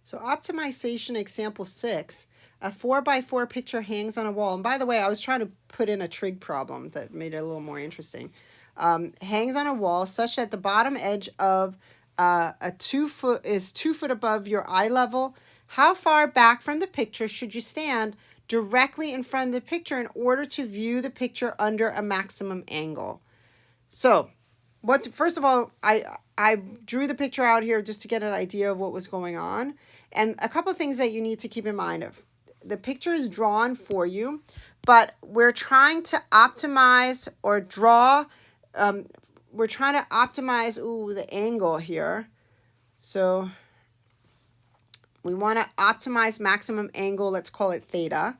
So optimization example 6, a 4x4 picture hangs on a wall. And by the way, I was trying to put in a trig problem that made it a little more interesting. Hangs on a wall such that the bottom edge of a 2 foot is 2 foot above your eye level. How far back from the picture should you stand directly in front of the picture in order to view the picture under a maximum angle? So, first of all, I drew the picture out here just to get an idea of what was going on. And a couple of things that you need to keep in mind of. The picture is drawn for you, but we're trying to optimize or draw, we're trying to optimize, the angle here. So we want to optimize maximum angle, let's call it theta,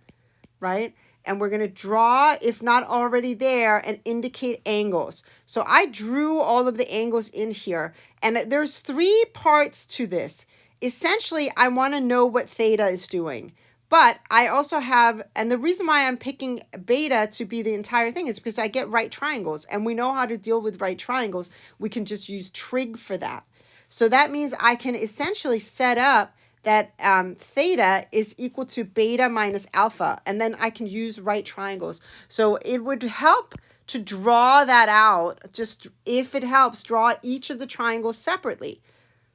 right? And we're going to draw, if not already there, and indicate angles. So I drew all of the angles in here, and there's 3 parts to this. Essentially, I want to know what theta is doing. But I also have, and the reason why I'm picking beta to be the entire thing is because I get right triangles, and we know how to deal with right triangles. We can just use trig for that. So that means I can essentially set up that theta is equal to beta minus alpha, and then I can use right triangles. So it would help to draw that out, just if it helps, draw each of the triangles separately.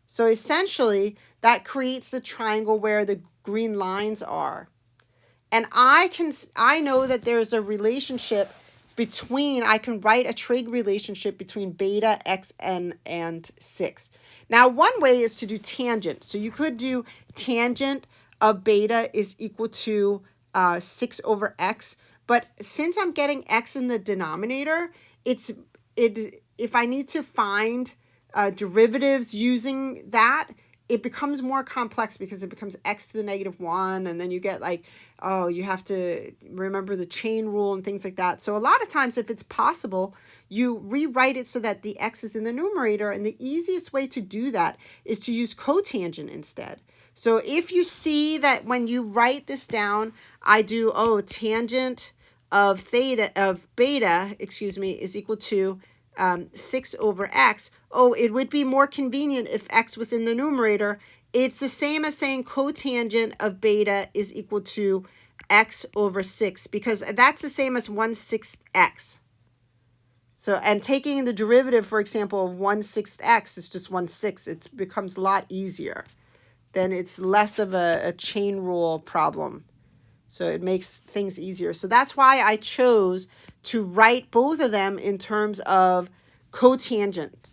So essentially, that creates the triangle where the green lines are. And I know that there's a relationship between, I can write a trig relationship between beta, x, and 6. Now, one way is to do tangent. So you could do tangent of beta is equal to 6 over x. But since I'm getting x in the denominator, if I need to find derivatives using that, it becomes more complex because it becomes x to the negative 1, and then you get like, oh, you have to remember the chain rule and things like that. So a lot of times, if it's possible, you rewrite it so that the x is in the numerator, and the easiest way to do that is to use cotangent instead. So if you see that when you write this down, I do, tangent of beta, is equal to 6 over x. It would be more convenient if x was in the numerator. It's the same as saying cotangent of beta is equal to x over 6, because that's the same as 1/6 x. So, and taking the derivative, for example, of 1/6 x is just 1/6. It becomes a lot easier. Then it's less of a chain rule problem. So it makes things easier. So that's why I chose to write both of them in terms of cotangent.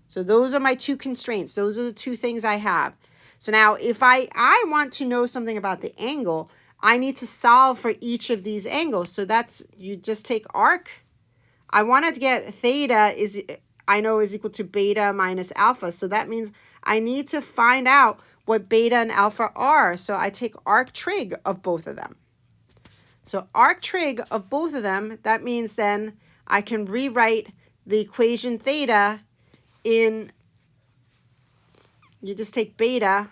So those are my 2 constraints. Those are the 2 things I have. So now if I want to know something about the angle, I need to solve for each of these angles. So that's, you just take arc. I wanted to get theta I know is equal to beta minus alpha. So that means I need to find out what beta and alpha are. So I take arc trig of both of them. So arc trig of both of them, that means then I can rewrite the equation theta in, you just take beta,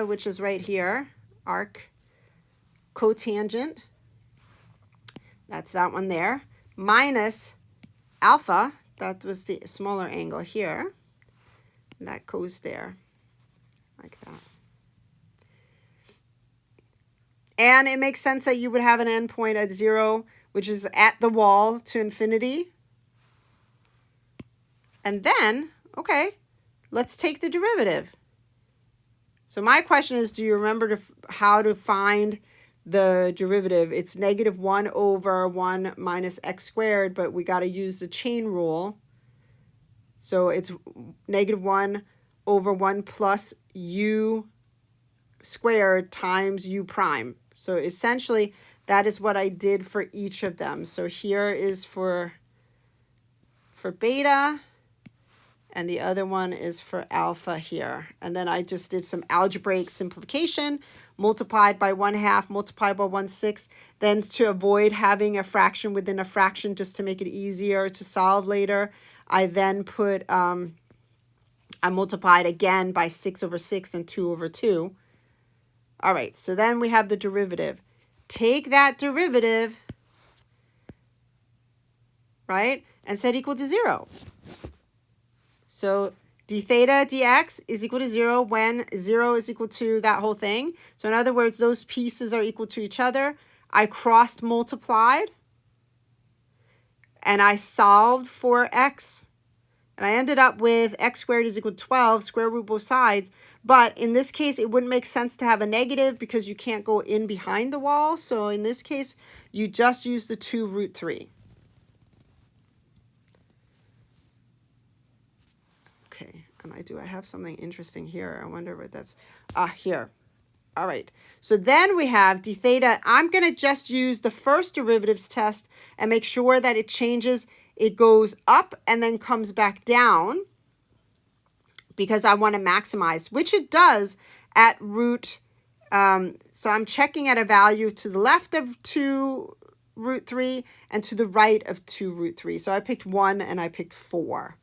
which is right here, arc cotangent, that's that one there, minus alpha, that was the smaller angle here, and that goes there, like that. And it makes sense that you would have an endpoint at 0, which is at the wall to infinity. And then, okay, let's take the derivative. So my question is, do you remember how to find the derivative? It's negative 1 over 1 minus x squared, but we got to use the chain rule. So it's negative 1 over 1 plus u squared times u prime. So essentially, that is what I did for each of them. So here is for beta, and the other one is for alpha here. And then I just did some algebraic simplification, multiplied by 1/2, multiplied by 1/6. Then to avoid having a fraction within a fraction, just to make it easier to solve later, I then put, I multiplied again by 6 over 6 and 2 over 2. All right, so then we have the derivative. Take that derivative, right, and set equal to 0. So d theta dx is equal to 0 when 0 is equal to that whole thing. So in other words, those pieces are equal to each other. I cross multiplied and I solved for x. And I ended up with x squared is equal to 12, square root both sides. But in this case, it wouldn't make sense to have a negative because you can't go in behind the wall. So in this case, you just use the 2 root 3. Okay, and I have something interesting here. I wonder what that's, here. All right, so then we have d theta. I'm going to just use the first derivatives test and make sure that it changes. It goes up and then comes back down because I want to maximize, which it does at root. So I'm checking at a value to the left of 2 root 3 and to the right of 2 root 3. So I picked 1 and I picked 4.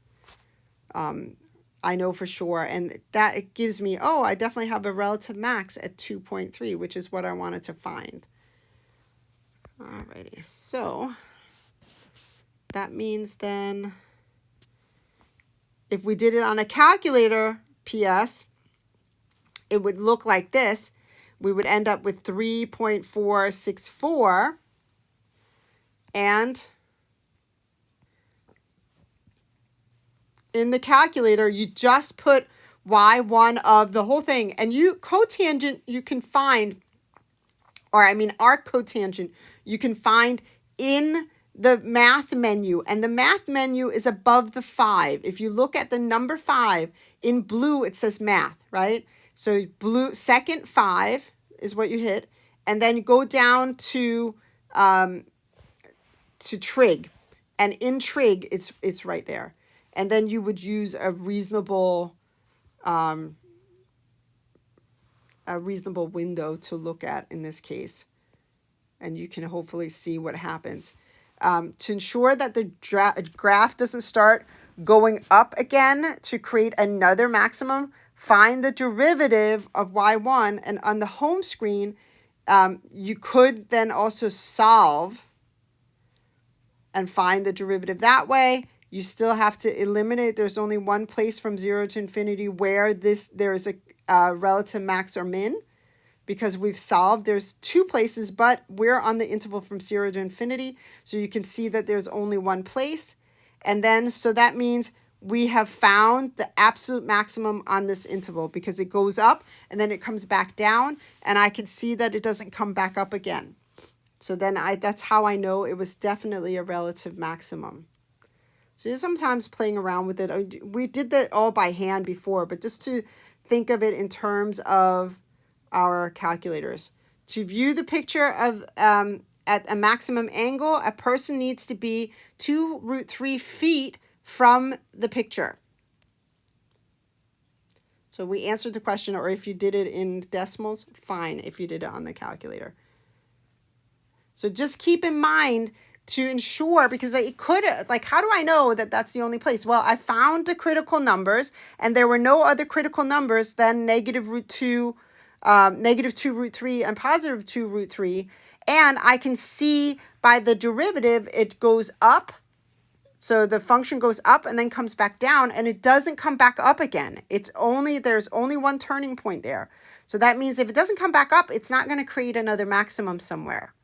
I know for sure, and that it gives me, oh, I definitely have a relative max at 2.3, which is what I wanted to find. Alrighty, so that means then if we did it on a calculator, PS, it would look like this. We would end up with 3.464, and in the calculator, you just put y1 of the whole thing, and cotangent you can find, or I mean arc cotangent, you can find in the math menu, and the math menu is above the 5. If you look at the number 5, in blue it says math, right? So blue, second 5 is what you hit, and then you go down to trig, and in trig it's right there. And then you would use a reasonable window to look at in this case. And you can hopefully see what happens. To ensure that the graph doesn't start going up again to create another maximum, find the derivative of y1. And on the home screen, you could then also solve and find the derivative that way. You still have to eliminate. There's only one place from 0 to infinity where there is a relative max or min, because we've solved. There's 2 places, but we're on the interval from 0 to infinity. So you can see that there's only one place. And then, so that means we have found the absolute maximum on this interval because it goes up and then it comes back down. And I can see that it doesn't come back up again. So then that's how I know it was definitely a relative maximum. So you're sometimes playing around with it. We did that all by hand before, but just to think of it in terms of our calculators. To view the picture of at a maximum angle, a person needs to be 2 root 3 feet from the picture. So we answered the question, or if you did it in decimals, fine if you did it on the calculator. So just keep in mind to ensure, because it could, like, how do I know that that's the only place? Well, I found the critical numbers, and there were no other critical numbers than negative 2 root 3 and positive 2 root 3. And I can see by the derivative, it goes up. So the function goes up and then comes back down, and it doesn't come back up again. There's only one turning point there. So that means if it doesn't come back up, it's not going to create another maximum somewhere.